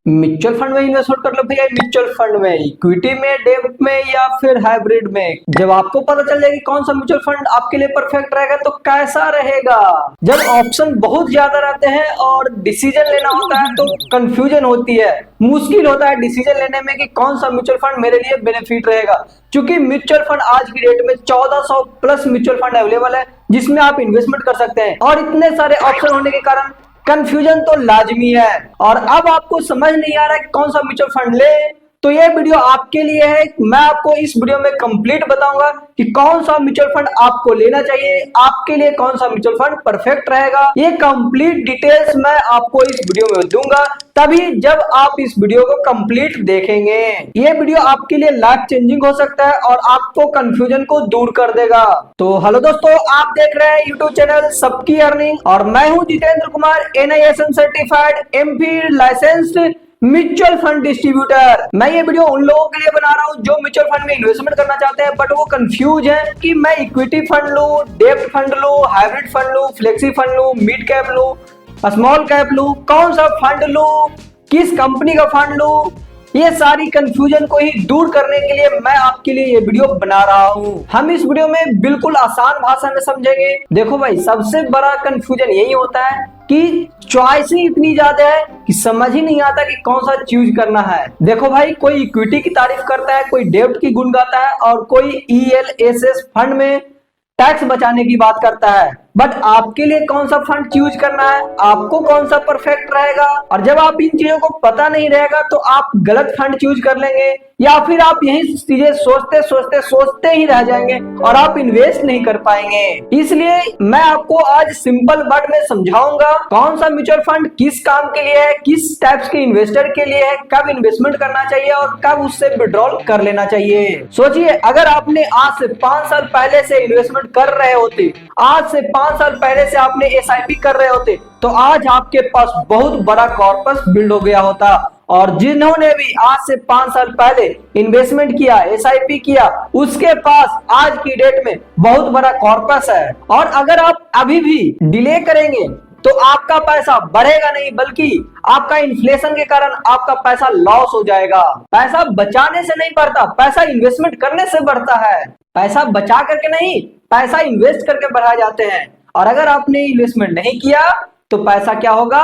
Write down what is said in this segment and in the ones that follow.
Mutual fund में investment कर लो भैया। म्यूचुअल फंड में, इक्विटी में, डेब्ट में या फिर हाइब्रिड में। जब आपको पता चल जाएगा कौन सा म्यूचुअल फंड आपके लिए परफेक्ट रहेगा तो कैसा रहेगा। जब ऑप्शन बहुत ज्यादा रहते हैं और डिसीजन लेना होता है तो कंफ्यूजन होती है, मुश्किल होता है डिसीजन लेने में कि कौन सा म्यूचुअल फंड मेरे लिए बेनिफिट रहेगा। क्योंकि म्यूचुअल फंड आज की डेट में 1400 प्लस म्यूचुअल फंड अवेलेबल है जिसमें आप इन्वेस्टमेंट कर सकते हैं, और इतने सारे ऑप्शन होने के कारण कंफ्यूजन तो लाजमी है। और अब आपको समझ नहीं आ रहा है कि कौन सा म्यूचुअल फंड ले, तो ये वीडियो आपके लिए है। मैं आपको इस वीडियो में कंप्लीट बताऊंगा कि कौन सा म्यूचुअल फंड आपको लेना चाहिए, आपके लिए कौन सा म्यूचुअल फंड परफेक्ट रहेगा। ये कंप्लीट डिटेल्स मैं आपको इस वीडियो में दूंगा, तभी जब आप इस वीडियो को कंप्लीट देखेंगे। ये वीडियो आपके लिए लाइफ चेंजिंग हो सकता है और आपको कंफ्यूजन को दूर कर देगा। तो हेलो दोस्तों, आप देख रहे हैं यूट्यूब चैनल सबकी अर्निंग और मैं हूं Jitendra Kumar, NISM certified MPhil licensed mutual fund distributor. मैं ये वीडियो उन लोगों के लिए बना रहा हूँ जो म्यूचुअल फंड में इन्वेस्टमेंट करना चाहते हैं बट वो कंफ्यूज है कि मैं इक्विटी फंड लूं, डेब्ट फंड लूं, हाइब्रिड फंड लूं, फ्लेक्सी फंड लूं, मिड कैप लूं, स्मॉल कैप लूं, कौन सा फंड लूं, किस कंपनी का फंड लूं। ये सारी कंफ्यूजन को ही दूर करने के लिए मैं आपके लिए ये वीडियो बना रहा हूँ। हम इस वीडियो में बिल्कुल आसान भाषा में समझेंगे। देखो भाई, सबसे बड़ा कंफ्यूजन यही होता है कि चॉइस ही इतनी ज्यादा है कि समझ ही नहीं आता कि कौन सा चूज करना है। देखो भाई, कोई इक्विटी की तारीफ करता है, कोई डेब्ट की गुण गाता है और कोई ELSS फंड में टैक्स बचाने की बात करता है। बट आपके लिए कौन सा फंड चूज करना है, आपको कौन सा परफेक्ट रहेगा। और जब आप इन चीजों को पता नहीं रहेगा तो आप गलत फंड चूज कर लेंगे या फिर आप यही चीजें सोचते ही रह जाएंगे और आप इन्वेस्ट नहीं कर पाएंगे। इसलिए मैं आपको आज सिंपल वर्ड में समझाऊंगा कौन सा म्यूचुअल फंड किस काम के लिए है, किस टाइप्स के इन्वेस्टर के लिए है, कब इन्वेस्टमेंट करना चाहिए और कब उससे विड्रॉल कर लेना चाहिए। सोचिए, अगर आपने आज से 5 साल पहले से इन्वेस्टमेंट कर रहे होते, आज से 5 साल पहले से आपने SIP कर रहे होते, तो आज आपके पास बहुत बड़ा कॉर्पस बिल्ड हो गया होता। और जिन्होंने भी आज से 5 साल पहले इन्वेस्टमेंट किया, SIP किया, उसके पास आज की डेट में बहुत बड़ा कॉर्पस है। और अगर आप अभी भी डिले करेंगे तो आपका पैसा बढ़ेगा नहीं, बल्कि आपका इन्फ्लेशन के कारण आपका पैसा लॉस हो जाएगा। पैसा बचाने से नहीं बढ़ता, पैसा इन्वेस्टमेंट करने से बढ़ता है। पैसा बचा करके नहीं, पैसा इन्वेस्ट करके बढ़ाए जाते हैं। और अगर आपने इन्वेस्टमेंट नहीं किया तो पैसा क्या होगा,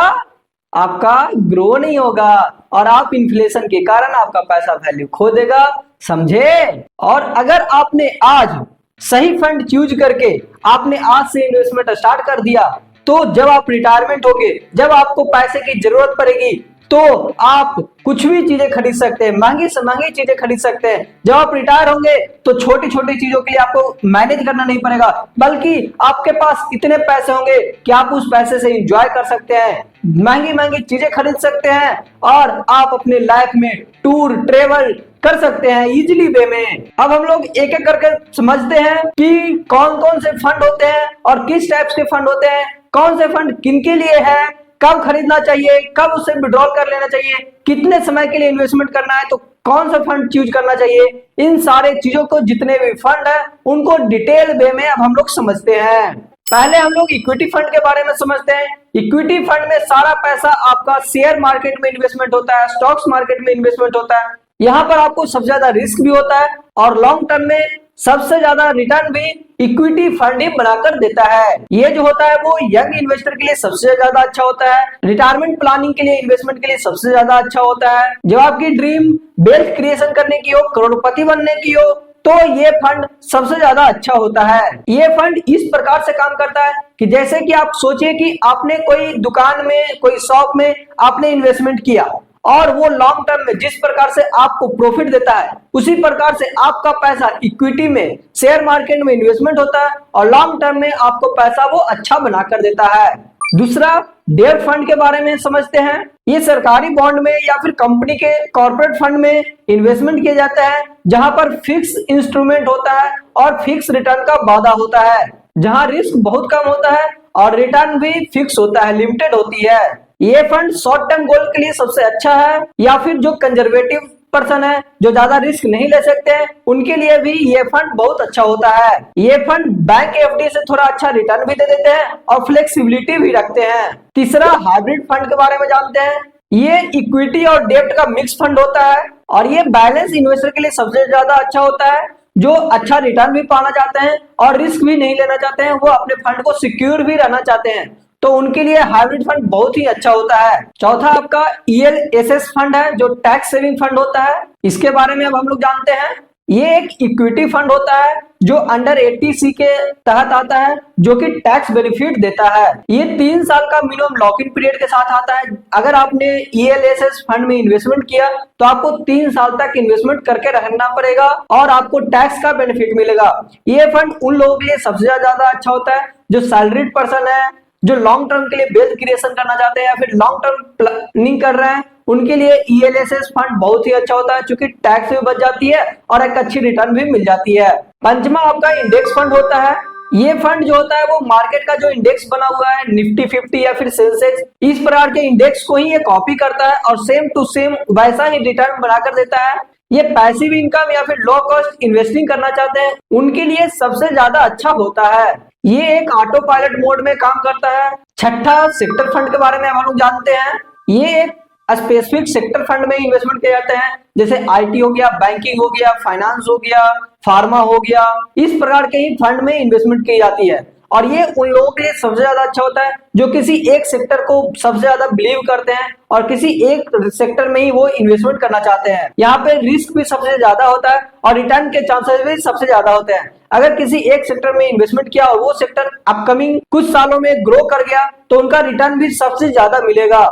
आपका ग्रो नहीं होगा और आप इन्फ्लेशन के कारण आपका पैसा वैल्यू खो देगा। समझे। और अगर आपने आज सही फंड चूज करके आपने आज से इन्वेस्टमेंट स्टार्ट कर दिया तो जब आप रिटायरमेंट होगे, जब आपको पैसे की जरूरत पड़ेगी तो आप कुछ भी चीजें खरीद सकते हैं, महंगी से महंगी चीजें खरीद सकते हैं। जब आप रिटायर होंगे तो छोटी छोटी चीजों के लिए आपको मैनेज करना नहीं पड़ेगा, बल्कि आपके पास इतने पैसे होंगे कि आप उस पैसे से एंजॉय कर सकते हैं, महंगी महंगी चीजें खरीद सकते हैं और आप अपने लाइफ में टूर ट्रेवल कर सकते हैं इजीली वे में। अब हम लोग एक एक करके समझते हैं कि कौन कौन से फंड होते हैं और किस टाइप्स के फंड होते हैं, कौन से फंड किनके लिए है, कब खरीदना चाहिए, कब उससे विड्रॉल कर लेना चाहिए, कितने समय के लिए इन्वेस्टमेंट करना है तो कौन सा फंड चूज करना चाहिए। इन सारे चीजों को, जितने भी फंड है उनको डिटेल वे में अब हम लोग समझते हैं। पहले हम लोग इक्विटी फंड के बारे में समझते हैं। इक्विटी फंड में सारा पैसा आपका शेयर मार्केट में इन्वेस्टमेंट होता है, स्टॉक्स मार्केट में इन्वेस्टमेंट होता है। यहाँ पर आपको सबसे ज्यादा रिस्क भी होता है और लॉन्ग टर्म में सबसे ज्यादा रिटर्न भी इक्विटी फंड ही बनाकर देता है। ये जो होता है वो यंग इन्वेस्टर के लिए सबसे ज्यादा अच्छा होता है, रिटायरमेंट प्लानिंग के लिए, इन्वेस्टमेंट के लिए सबसे ज्यादा अच्छा होता है। जब आपकी ड्रीम वेल्थ क्रिएशन करने की हो, करोड़पति बनने की हो, तो ये फंड सबसे ज्यादा अच्छा होता है। ये फंड इस प्रकार से काम करता है कि जैसे कि आप सोचिए कि आपने कोई दुकान में, कोई शॉप में आपने इन्वेस्टमेंट किया और वो लॉन्ग टर्म में जिस प्रकार से आपको प्रॉफिट देता है उसी प्रकार से आपका पैसा इक्विटी में, शेयर मार्केट में इन्वेस्टमेंट होता है और लॉन्ग टर्म में आपको पैसा वो अच्छा बनाकर देता है। दूसरा, डेब्ट फंड के बारे में समझते हैं। ये सरकारी बॉन्ड में या फिर कंपनी के कॉर्पोरेट फंड में इन्वेस्टमेंट किया जाता है, जहां पर फिक्स इंस्ट्रूमेंट होता है और फिक्स रिटर्न का वादा होता है, जहां रिस्क बहुत कम होता है और रिटर्न भी फिक्स होता है, लिमिटेड होती है। ये फंड शॉर्ट टर्म गोल के लिए सबसे अच्छा है, या फिर जो कंजर्वेटिव पर्सन है, जो ज्यादा रिस्क नहीं ले सकते हैं, उनके लिए भी ये फंड बहुत अच्छा होता है। ये फंड बैंक FD से थोड़ा अच्छा रिटर्न भी दे देते हैं और फ्लेक्सिबिलिटी भी रखते हैं। तीसरा, हाइब्रिड फंड के बारे में जानते हैं। ये इक्विटी और डेब्ट का मिक्स फंड होता है और ये बैलेंस इन्वेस्टर के लिए सबसे ज्यादा अच्छा होता है। जो अच्छा रिटर्न भी पाना चाहते हैं और रिस्क भी नहीं लेना चाहते हैं, वो अपने फंड को सिक्योर भी रहना चाहते हैं, तो उनके लिए हाइब्रिड फंड बहुत ही अच्छा होता है। चौथा आपका ELSS फंड है, जो टैक्स सेविंग फंड होता है। इसके बारे में अब हम लोग जानते हैं। ये एक इक्विटी फंड होता है जो अंडर 80C के तहत आता है, जो कि टैक्स बेनिफिट देता है। ये 3 साल का मिनिमम लॉक इन पीरियड के साथ आता है। अगर आपने ELSS फंड में इन्वेस्टमेंट किया तो आपको 3 साल तक इन्वेस्टमेंट करके रहना पड़ेगा और आपको टैक्स का बेनिफिट मिलेगा। ये फंड उन लोगों के लिए सबसे ज्यादा अच्छा होता है जो सैलरीड पर्सन है, जो लॉन्ग टर्म के लिए वेल्थ क्रिएशन करना चाहते हैं या फिर लॉन्ग टर्म प्लानिंग कर रहे हैं, उनके लिए ELSS फंड बहुत ही अच्छा होता है, क्योंकि टैक्स भी बच जाती है और एक अच्छी रिटर्न भी मिल जाती है। पंचमा आपका इंडेक्स फंड होता है। ये फंड जो होता है वो मार्केट का जो इंडेक्स बना हुआ है, निफ्टी 50 या फिर सेंसेक्स, इस प्रकार के इंडेक्स को ही ये कॉपी करता है और सेम टू सेम वैसा ही रिटर्न बनाकर देता है। ये पैसिव इनकम या फिर लो कॉस्ट इन्वेस्टिंग करना चाहते हैं, उनके लिए सबसे ज्यादा अच्छा होता है। ये एक ऑटो पायलट मोड में काम करता है। छठा सेक्टर फंड के बारे में हम लोग जानते हैं। ये एक स्पेसिफिक सेक्टर फंड में इन्वेस्टमेंट किए जाते हैं, जैसे IT हो गया, बैंकिंग हो गया, फाइनेंस हो गया, फार्मा हो गया, इस प्रकार के ही फंड में इन्वेस्टमेंट की जाती है। और ये उन लोगों के लिए सबसे ज्यादा अच्छा होता है जो किसी एक सेक्टर को सबसे ज्यादा बिलीव करते हैं और किसी एक सेक्टर में ही वो इन्वेस्टमेंट करना चाहते हैं। यहाँ पे रिस्क भी सबसे ज्यादा होता है और रिटर्न के चांसेस भी सबसे ज्यादा होते हैं। अगर किसी एक सेक्टर में इन्वेस्टमेंट किया और वो सेक्टर अपकमिंग कुछ सालों में ग्रो कर गया तो उनका रिटर्न भी सबसे ज्यादा मिलेगा।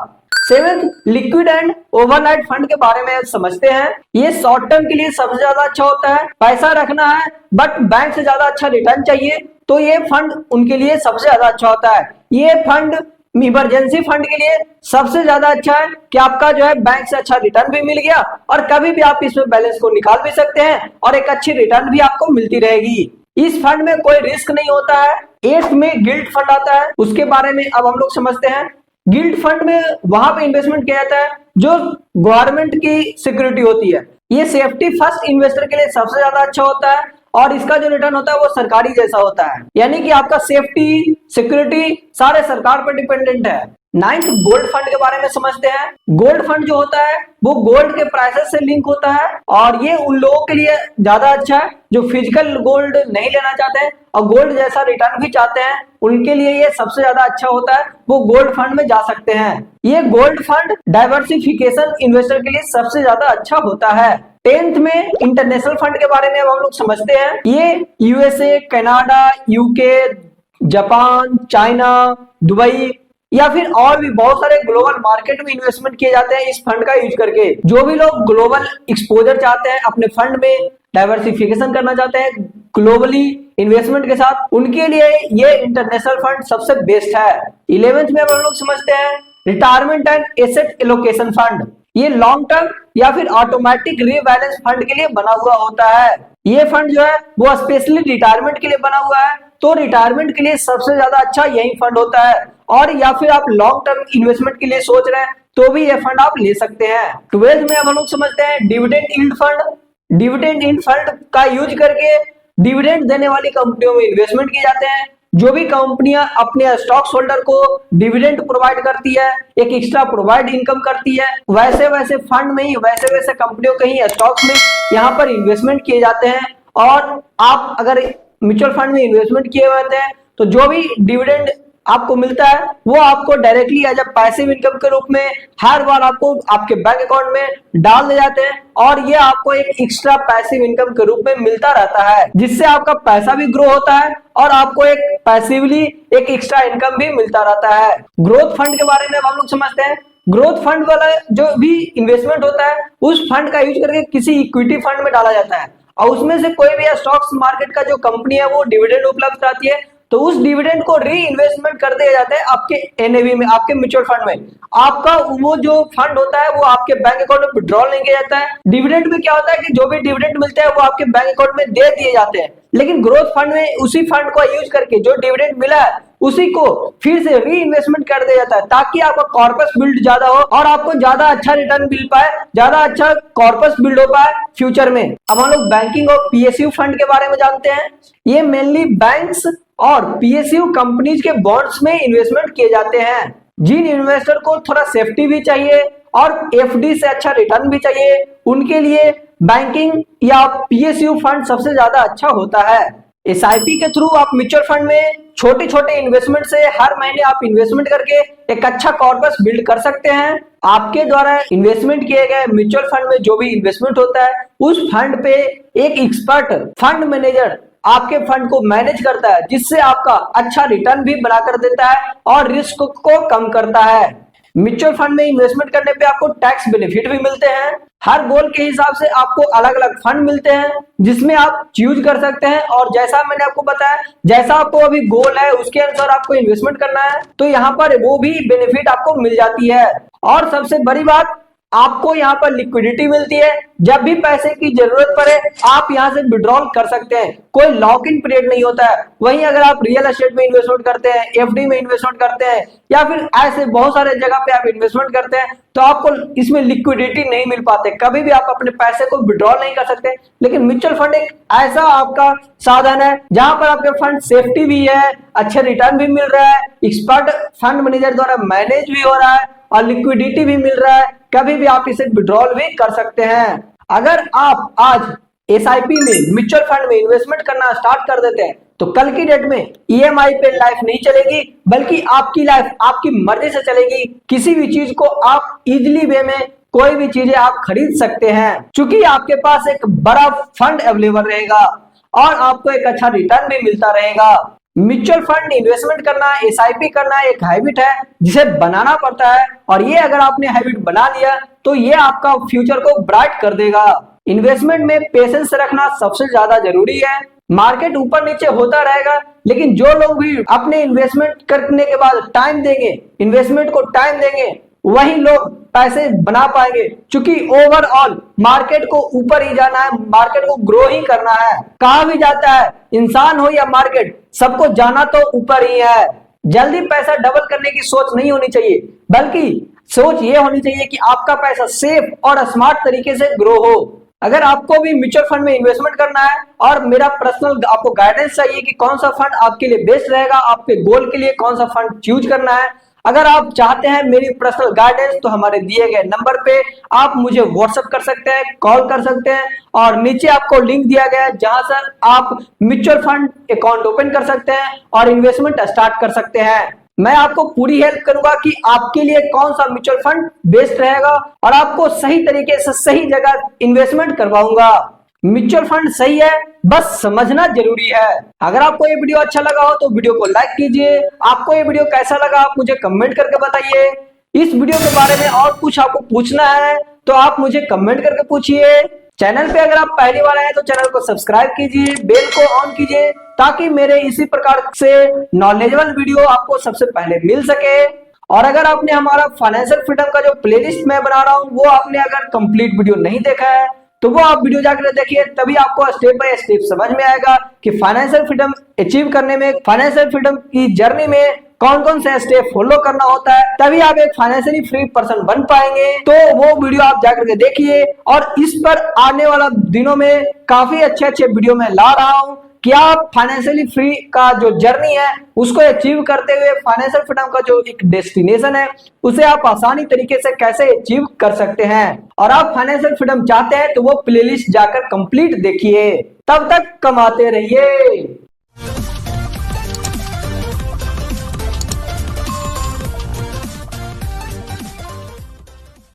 Seventh, liquid and overnight fund के बारे में समझते हैं। ये शॉर्ट टर्म के लिए सबसे ज्यादा अच्छा होता है। पैसा रखना है बट बैंक से ज्यादा अच्छा रिटर्न चाहिए, तो ये फंड उनके लिए सबसे ज्यादा अच्छा होता है। ये फंड इमरजेंसी फंड के लिए सबसे ज्यादा अच्छा है कि आपका जो है बैंक से अच्छा रिटर्न भी मिल गया और कभी भी आप इसमें बैलेंस को निकाल भी सकते हैं और एक अच्छी रिटर्न भी आपको मिलती रहेगी। इस फंड में कोई रिस्क नहीं होता है। 8th में गिल्ड फंड आता है, उसके बारे में अब हम लोग समझते हैं। गिल्ड फंड में वहां पे इन्वेस्टमेंट किया जाता है जो गवर्नमेंट की सिक्योरिटी होती है। ये सेफ्टी फर्स्ट इन्वेस्टर के लिए सबसे ज्यादा अच्छा होता है और इसका जो रिटर्न होता है वो सरकारी जैसा होता है, यानी कि आपका सेफ्टी सिक्योरिटी सारे सरकार पर डिपेंडेंट है। 9th, गोल्ड फंड के बारे में समझते हैं। गोल्ड फंड जो होता है वो गोल्ड के प्राइसेस से लिंक होता है और ये उन लोगों के लिए ज्यादा अच्छा है जो फिजिकल गोल्ड नहीं लेना चाहते हैं और गोल्ड जैसा रिटर्न भी चाहते हैं, उनके लिए ये सबसे ज्यादा अच्छा होता है, वो गोल्ड फंड में जा सकते हैं। ये गोल्ड फंड डाइवर्सिफिकेशन इन्वेस्टर के लिए सबसे ज्यादा अच्छा होता है। 10th में इंटरनेशनल फंड के बारे में अब हम लोग समझते हैं। ये USA, Canada, UK, Japan, China, Dubai या फिर और भी बहुत सारे ग्लोबल मार्केट में इन्वेस्टमेंट किए जाते हैं इस फंड का यूज करके। जो भी लोग ग्लोबल एक्सपोजर चाहते हैं, अपने फंड में डाइवर्सिफिकेशन करना चाहते हैं ग्लोबली इन्वेस्टमेंट के साथ, उनके लिए ये इंटरनेशनल फंड सबसे बेस्ट है। 11th में हम लोग समझते हैं retirement and asset allocation fund. ये लॉन्ग टर्म या फिर ऑटोमेटिक रीबैलेंस फंड के लिए बना हुआ होता है। ये फंड जो है वो स्पेशली रिटायरमेंट के लिए बना हुआ है, तो रिटायरमेंट के लिए सबसे ज्यादा अच्छा यही फंड होता है। और या फिर आप लॉन्ग टर्म इन्वेस्टमेंट के लिए सोच रहे हैं तो भी ये फंड आप ले सकते हैं। 12th में अब हम लोग समझते हैं dividend yield fund. Dividend yield fund का यूज करके डिविडेंड देने वाली कंपनियों में इन्वेस्टमेंट किए जाते हैं। जो भी कंपनियां अपने स्टॉक होल्डर को डिविडेंड प्रोवाइड करती है, एक एक्स्ट्रा प्रोवाइड इनकम करती है, वैसे वैसे फंड में ही वैसे वैसे कंपनियों के ही स्टॉक्स में यहाँ पर इन्वेस्टमेंट किए जाते हैं। और आप अगर म्यूचुअल फंड में इन्वेस्टमेंट किए हुए हैं तो जो भी डिविडेंड आपको मिलता है वो आपको directly as a passive income के रूप में हर बार आपको आपके बैंक अकाउंट में डाल दे जाते हैं और ये आपको एक एक्स्ट्रा पैसिव इनकम के रूप में मिलता रहता है, जिससे आपका पैसा भी ग्रो होता है और आपको एक पैसिवली एक एक्स्ट्रा इनकम भी मिलता रहता है। ग्रोथ फंड के बारे में हम लोग समझते हैं। ग्रोथ फंड वाला जो भी इन्वेस्टमेंट होता है उस फंड का यूज करके किसी इक्विटी फंड में डाला जाता है और उसमें से कोई भी स्टॉक्स मार्केट का जो कंपनी है वो डिविडेंड उपलब्ध कराती है, तो उस डिविडेंड को री इन्वेस्टमेंट कर दिया जाता है आपके एनएवी में, आपके म्यूचुअल फंड में। आपका वो जो फंड होता है वो आपके बैंक अकाउंट में विड्रॉल नहीं किया जाता है। डिविडेंड में क्या होता है कि जो भी डिविडेंड मिलता है वो आपके बैंक अकाउंट में दे दिए जाते हैं, लेकिन ग्रोथ फंड में उसी फंड को यूज करके जो डिविडेंड मिला है उसी को फिर से री इन्वेस्टमेंट कर दिया जाता है, ताकि आपका कॉर्पस बिल्ड ज्यादा हो और आपको ज्यादा अच्छा रिटर्न मिल पाए, ज्यादा अच्छा कॉर्पस बिल्ड हो पाए फ्यूचर में। अब हम लोग बैंकिंग और PSU फंड के बारे में जानते हैं। ये मेनली बैंक्स और PSU कंपनीज के बॉन्ड्स में इन्वेस्टमेंट किए जाते हैं। जिन इन्वेस्टर को थोड़ा सेफ्टी भी चाहिए और एफडी से अच्छा रिटर्न भी चाहिए, उनके लिए बैंकिंग या पीएसयू फंड सबसे ज्यादा अच्छा होता है। एसआईपी के थ्रू आप म्यूचुअल फंड में छोटे छोटे इन्वेस्टमेंट से हर महीने आप इन्वेस्टमेंट करके एक अच्छा कॉर्पस बिल्ड कर सकते हैं। आपके द्वारा इन्वेस्टमेंट किए गए म्यूचुअल फंड में जो भी इन्वेस्टमेंट होता है उस फंड पे एक एक्सपर्ट फंड मैनेजर आपके फंड को मैनेज करता है, जिससे आपका अच्छा रिटर्न भी बनाकर देता है और रिस्क को कम करता है। म्यूचुअल फंड में इन्वेस्टमेंट करने पे आपको टैक्स बेनिफिट भी मिलते हैं। हर गोल के हिसाब से आपको अलग अलग फंड मिलते हैं जिसमें आप चूज कर सकते हैं, और जैसा मैंने आपको बताया, जैसा आपको अभी गोल है उसके अनुसार आपको इन्वेस्टमेंट करना है तो यहाँ पर वो भी बेनिफिट आपको मिल जाती है। और सबसे बड़ी बात, आपको यहाँ पर लिक्विडिटी मिलती है। जब भी पैसे की जरूरत पड़े आप यहाँ से विड्रॉल कर सकते हैं, कोई लॉक इन पीरियड नहीं होता है। वहीं अगर आप रियल एस्टेट में इन्वेस्टमेंट करते हैं, एफडी में इन्वेस्टमेंट करते हैं या फिर ऐसे बहुत सारे जगह पे आप इन्वेस्टमेंट करते हैं तो आपको इसमें लिक्विडिटी नहीं मिल पाते, कभी भी आप अपने पैसे को विड्रॉल नहीं कर सकते। लेकिन म्यूचुअल फंड एक ऐसा आपका साधन है जहां पर आपके फंड सेफ्टी भी है, अच्छे रिटर्न भी मिल रहा है, एक्सपर्ट फंड मैनेजर द्वारा मैनेज भी हो रहा है और लिक्विडिटी भी मिल रहा है, कभी भी आप इसे विड्रॉल भी कर सकते हैं। अगर आप आज एसआईपी में म्यूचुअल फंड में इन्वेस्टमेंट करना स्टार्ट कर देते हैं तो कल की डेट में ईएमआई पे लाइफ नहीं चलेगी, बल्कि आपकी लाइफ आपकी मर्जी से चलेगी। किसी भी चीज को आप इजिली वे में कोई भी चीजें आप खरीद सकते हैं, क्योंकि आपके पास एक बड़ा फंड अवेलेबल रहेगा और आपको एक अच्छा रिटर्न भी मिलता रहेगा। म्यूचुअल फंड इन्वेस्टमेंट करना, एसआईपी करना एक हैबिट है जिसे बनाना पड़ता है, और ये अगर आपने हैबिट बना लिया तो ये आपका फ्यूचर को ब्राइट कर देगा। इन्वेस्टमेंट में पेशेंस रखना सबसे ज्यादा जरूरी है। मार्केट ऊपर नीचे होता रहेगा, लेकिन जो लोग भी अपने इन्वेस्टमेंट करने के बाद टाइम देंगे, इन्वेस्टमेंट को टाइम देंगे, वही लोग पैसे बना पाएंगे। क्योंकि ओवरऑल मार्केट को ऊपर ही जाना है, मार्केट को ग्रो ही करना है। कहा भी जाता है इंसान हो या मार्केट, सबको जाना तो ऊपर ही है। जल्दी पैसा डबल करने की सोच नहीं होनी चाहिए, बल्कि सोच ये होनी चाहिए कि आपका पैसा सेफ और स्मार्ट तरीके से ग्रो हो। अगर आपको भी म्यूचुअल फंड में इन्वेस्टमेंट करना है और मेरा पर्सनल आपको गाइडेंस चाहिए कि कौन सा फंड आपके लिए बेस्ट रहेगा, आपके गोल के लिए कौन सा फंड चूज करना है, अगर आप चाहते हैं मेरी पर्सनल गाइडेंस तो हमारे दिए गए नंबर पे आप मुझे व्हाट्सएप कर सकते हैं, कॉल कर सकते हैं, और नीचे आपको लिंक दिया गया है जहां से आप म्यूचुअल फंड अकाउंट ओपन कर सकते हैं और इन्वेस्टमेंट स्टार्ट कर सकते हैं। मैं आपको पूरी हेल्प करूंगा कि आपके लिए कौन सा म्यूचुअल फंड बेस्ट रहेगा और आपको सही तरीके से सही जगह इन्वेस्टमेंट करवाऊंगा। म्यूचुअल फंड सही है, बस समझना जरूरी है। अगर आपको ये वीडियो अच्छा लगा हो तो वीडियो को लाइक कीजिए। आपको ये वीडियो कैसा लगा आप मुझे कमेंट करके बताइए। इस वीडियो के बारे में और कुछ आपको पूछना है तो आप मुझे कमेंट करके पूछिए। चैनल पे अगर आप पहली बार आए तो चैनल को सब्सक्राइब कीजिए, बेल को ऑन कीजिए, ताकि मेरे इसी प्रकार से नॉलेजेबल वीडियो आपको सबसे पहले मिल सके। और अगर आपने हमारा फाइनेंशियल फ्रीडम का जो प्लेलिस्ट मैं बना रहा हूँ वो आपने अगर कंप्लीट वीडियो नहीं देखा है तो वो आप वीडियो जाकर देखिए, तभी आपको स्टेप बाय स्टेप समझ में आएगा कि फाइनेंशियल फ्रीडम अचीव करने में, फाइनेंशियल फ्रीडम की जर्नी में कौन कौन से स्टेप फॉलो करना होता है, तभी आप एक फाइनेंशियली फ्री पर्सन बन पाएंगे। तो वो वीडियो आप जाकर के देखिए, और इस पर आने वाला दिनों में काफी अच्छे अच्छे वीडियो मैं ला रहा हूँ कि आप फाइनेंशियली फ्री का जो जर्नी है उसको अचीव करते हुए फाइनेंशियल फ्रीडम का जो एक डेस्टिनेशन है उसे आप आसानी तरीके से कैसे अचीव कर सकते हैं। और आप फाइनेंशियल फ्रीडम चाहते हैं तो वो प्लेलिस्ट जाकर कंप्लीट देखिए। तब तक कमाते रहिए।